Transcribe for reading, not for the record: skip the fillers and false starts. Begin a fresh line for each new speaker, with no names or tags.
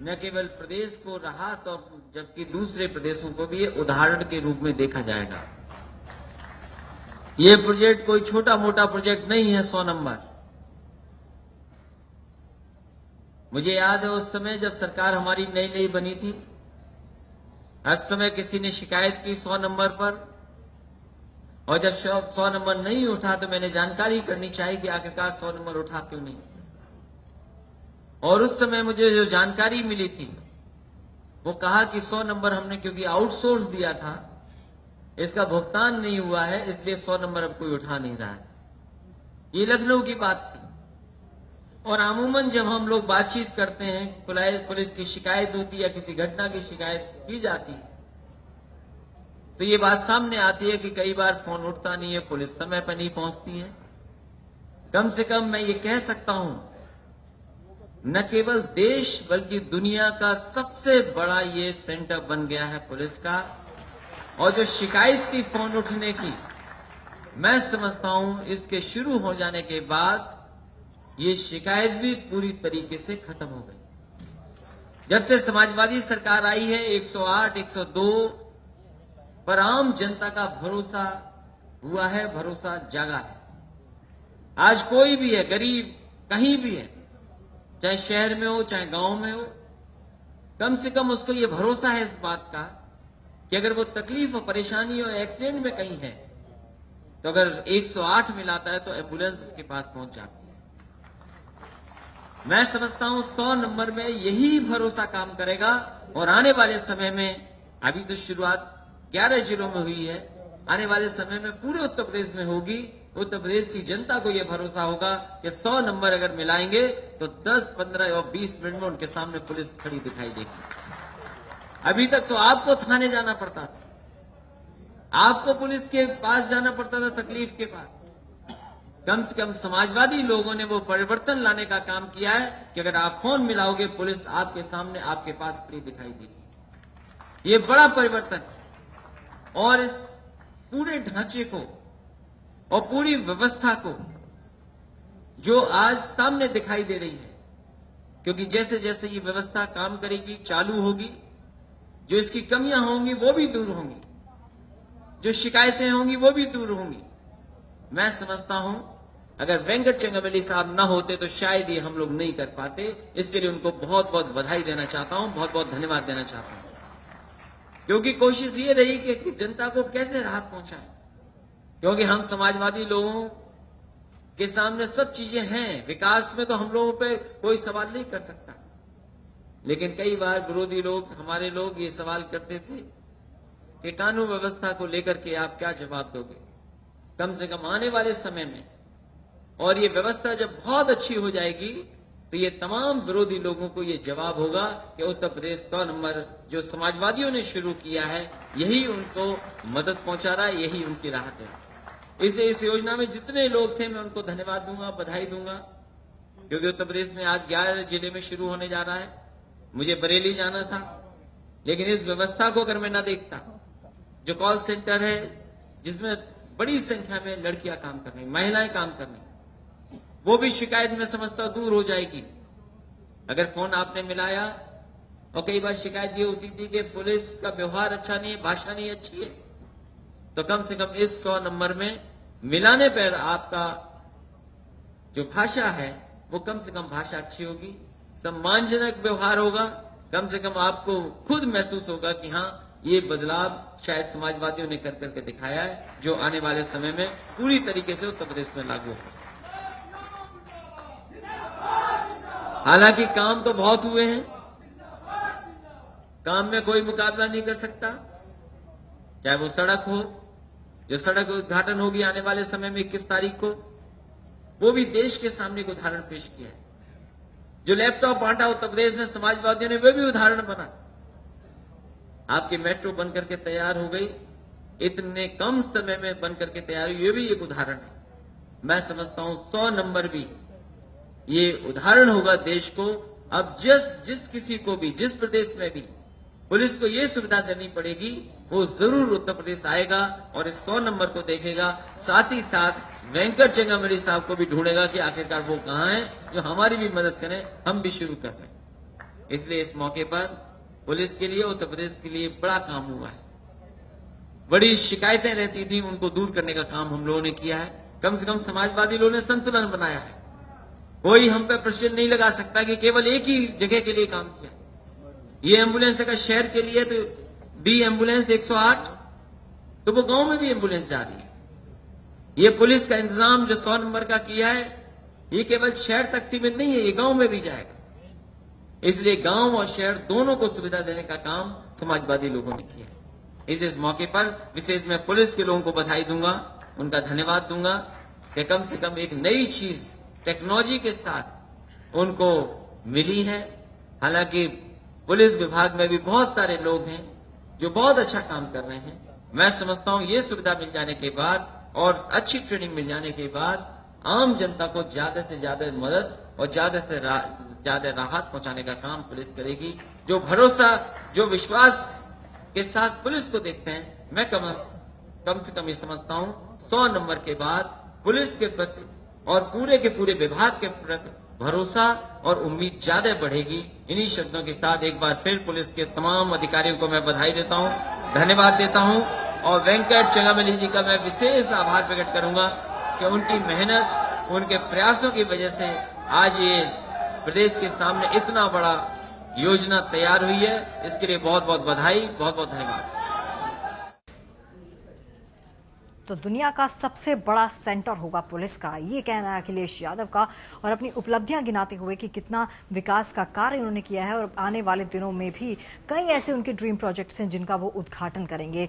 न केवल प्रदेश को राहत और जबकि दूसरे प्रदेशों को भी ये उदाहरण के रूप में देखा जाएगा। ये प्रोजेक्ट कोई छोटा मोटा प्रोजेक्ट नहीं है। 100 नंबर, मुझे याद है उस समय जब सरकार हमारी नई नई बनी थी, उस समय किसी ने शिकायत की 100 नंबर पर, और जब 100 नंबर नहीं उठा तो मैंने जानकारी करनी चाहिए कि आखिरकार 100 नंबर उठा क्यों नहीं। और उस समय मुझे जो जानकारी मिली थी वो कहा कि 100 नंबर हमने क्योंकि आउटसोर्स दिया था, इसका भुगतान नहीं हुआ है, इसलिए 100 नंबर अब कोई उठा नहीं रहा है। ये लखनऊ की बात थी। और अमूमन जब हम लोग बातचीत करते हैं, पुलिस की शिकायत होती है या किसी घटना की शिकायत की जाती है, तो ये बात सामने आती है कि कई बार फोन उठता नहीं है, पुलिस समय पर नहीं पहुंचती है। कम से कम मैं ये कह सकता हूं, न केवल देश बल्कि दुनिया का सबसे बड़ा ये सेंटर बन गया है पुलिस का। और जो शिकायत थी फोन उठने की, मैं समझता हूं इसके शुरू हो जाने के बाद ये शिकायत भी पूरी तरीके से खत्म हो गई। जब से समाजवादी सरकार आई है, 108, 102 पर आम जनता का भरोसा हुआ है, भरोसा जागा है। आज कोई भी है, गरीब कहीं भी है, चाहे शहर में हो चाहे गांव में हो, कम से कम उसको ये भरोसा है इस बात का कि अगर वो तकलीफ और परेशानी और एक्सीडेंट में कहीं है तो अगर 108 मिलाता है तो एम्बुलेंस उसके पास पहुंच जाती है। मैं समझता हूं 100 नंबर में यही भरोसा काम करेगा। और आने वाले समय में, अभी तो शुरुआत 11 जिलों में हुई है, आने वाले समय में पूरे उत्तर प्रदेश में होगी। उत्तर प्रदेश की जनता को यह भरोसा होगा कि 100 नंबर अगर मिलाएंगे तो 10, 15 और 20 मिनट में उनके सामने पुलिस खड़ी दिखाई देगी। अभी तक तो आपको थाने जाना पड़ता था, आपको पुलिस के पास जाना पड़ता था तकलीफ के बाद। कम से कम समाजवादी लोगों ने वो परिवर्तन लाने का काम किया है कि अगर आप फोन मिलाओगे, पुलिस आपके सामने आपके पास खड़ी दिखाई देगी। ये बड़ा परिवर्तन है। और इस पूरे ढांचे को और पूरी व्यवस्था को जो आज सामने दिखाई दे रही है, क्योंकि जैसे जैसे ये व्यवस्था काम करेगी, चालू होगी, जो इसकी कमियां होंगी वो भी दूर होंगी, जो शिकायतें होंगी वो भी दूर होंगी। मैं समझता हूं अगर वेंकट चंगामेली साहब ना होते तो शायद ये हम लोग नहीं कर पाते। इसके लिए उनको बहुत बहुत बधाई देना चाहता हूं, बहुत बहुत धन्यवाद देना चाहता हूं, क्योंकि कोशिश ये रही कि जनता को कैसे राहत पहुंचाए। क्योंकि हम समाजवादी लोगों के सामने सब चीजें हैं, विकास में तो हम लोगों पे कोई सवाल नहीं कर सकता, लेकिन कई बार विरोधी लोग, हमारे लोग ये सवाल करते थे कि कानून व्यवस्था को लेकर के आप क्या जवाब दोगे। कम से कम आने वाले समय में, और ये व्यवस्था जब बहुत अच्छी हो जाएगी तो ये तमाम विरोधी लोगों को ये जवाब होगा कि उत्तर प्रदेश 100 नंबर जो समाजवादियों ने शुरू किया है, यही उनको मदद पहुंचा रहा है, यही उनकी राहत है। इस योजना में जितने लोग थे मैं उनको धन्यवाद दूंगा, बधाई दूंगा, क्योंकि उत्तर प्रदेश में आज 11 जिले में शुरू होने जा रहा है। मुझे बरेली जाना था, लेकिन इस व्यवस्था को अगर मैं ना देखता, जो कॉल सेंटर है जिसमें बड़ी संख्या में लड़कियां काम कर रही, महिलाएं काम कर रही, वो भी शिकायत में समझता दूर हो जाएगी अगर फोन आपने मिलाया। और कई बार शिकायत ये होती थी कि पुलिस का व्यवहार अच्छा नहीं है, भाषा नहीं अच्छी है, तो कम से कम इस 100 नंबर में मिलाने पर आपका जो भाषा है वो कम से कम भाषा अच्छी होगी, सम्मानजनक व्यवहार होगा। कम से कम आपको खुद महसूस होगा कि हाँ, ये बदलाव शायद समाजवादियों ने कर करके दिखाया है, जो आने वाले समय में पूरी तरीके से उत्तर प्रदेश में लागू होगा। हालांकि काम तो बहुत हुए हैं, काम में कोई मुकाबला नहीं कर सकता। चाहे वो सड़क हो, जो सड़क उद्घाटन होगी आने वाले समय में 21 तारीख को, वो भी देश के सामने एक उदाहरण पेश किया है। जो लैपटॉप बांटा उत्तर प्रदेश में समाजवादियों ने, वो भी उदाहरण बना। आपकी मेट्रो बनकर के तैयार हो गई, इतने कम समय में बनकर के तैयार हुई, ये भी एक उदाहरण है। मैं समझता हूं 100 नंबर भी ये उदाहरण होगा देश को। अब जिस किसी को भी, जिस प्रदेश में भी पुलिस को ये सुविधा देनी पड़ेगी, वो जरूर उत्तर प्रदेश आएगा और इस 100 नंबर को देखेगा। साथ ही साथ वेंकट चंगामेली साहब को भी ढूंढेगा कि आखिरकार वो कहां हैं जो हमारी भी मदद करें, हम भी शुरू कर रहे हैं। इसलिए इस मौके पर पुलिस के लिए, उत्तर प्रदेश के लिए बड़ा काम हुआ है। बड़ी शिकायतें रहती थी, उनको दूर करने का काम हम लोगों ने किया है। कम से कम समाजवादी लोगों ने संतुलन बनाया है। कोई हम पे प्रश्न नहीं लगा सकता कि केवल एक ही जगह के लिए काम किया। ये एम्बुलेंस अगर शहर के लिए तो दी एम्बुलेंस 108, तो वो गांव में भी एम्बुलेंस जा रही है। ये पुलिस का इंतजाम जो 100 नंबर का किया है, ये केवल शहर तक सीमित नहीं है, ये गांव में भी जाएगा। इसलिए गांव और शहर दोनों को सुविधा देने का काम समाजवादी लोगों ने किया है। इस मौके पर विशेष मैं पुलिस के लोगों को बधाई दूंगा, उनका धन्यवाद दूंगा कि कम से कम एक नई चीज टेक्नोलॉजी के साथ उनको मिली है। हालांकि पुलिस विभाग में भी बहुत सारे लोग हैं जो बहुत अच्छा काम कर रहे हैं। मैं समझता हूं ये सुविधा मिल जाने के बाद और अच्छी ट्रेनिंग मिल जाने के बाद आम जनता को ज्यादा से ज्यादा मदद और ज्यादा से ज्यादा राहत पहुंचाने का काम पुलिस करेगी। जो भरोसा, जो विश्वास के साथ पुलिस को देखते हैं, मैं कम से कम ये समझता हूं 100 नंबर के बाद पुलिस के प्रति और पूरे के पूरे विभाग के प्रति भरोसा और उम्मीद ज्यादा बढ़ेगी। इन्हीं शब्दों के साथ एक बार फिर पुलिस के तमाम अधिकारियों को मैं बधाई देता हूं, धन्यवाद देता हूं और वेंकट चंगामली जी का मैं विशेष आभार प्रकट करूंगा कि उनकी मेहनत, उनके प्रयासों की वजह से आज ये प्रदेश के सामने इतना बड़ा योजना तैयार हुई है। इसके लिए बहुत बहुत बधाई, बहुत बहुत धन्यवाद।
तो दुनिया का सबसे बड़ा सेंटर होगा पुलिस का, ये कहना है अखिलेश यादव का। और अपनी उपलब्धियां गिनाते हुए कि कितना विकास का कार्य उन्होंने किया है और आने वाले दिनों में भी कई ऐसे उनके ड्रीम प्रोजेक्ट्स हैं जिनका वो उद्घाटन करेंगे।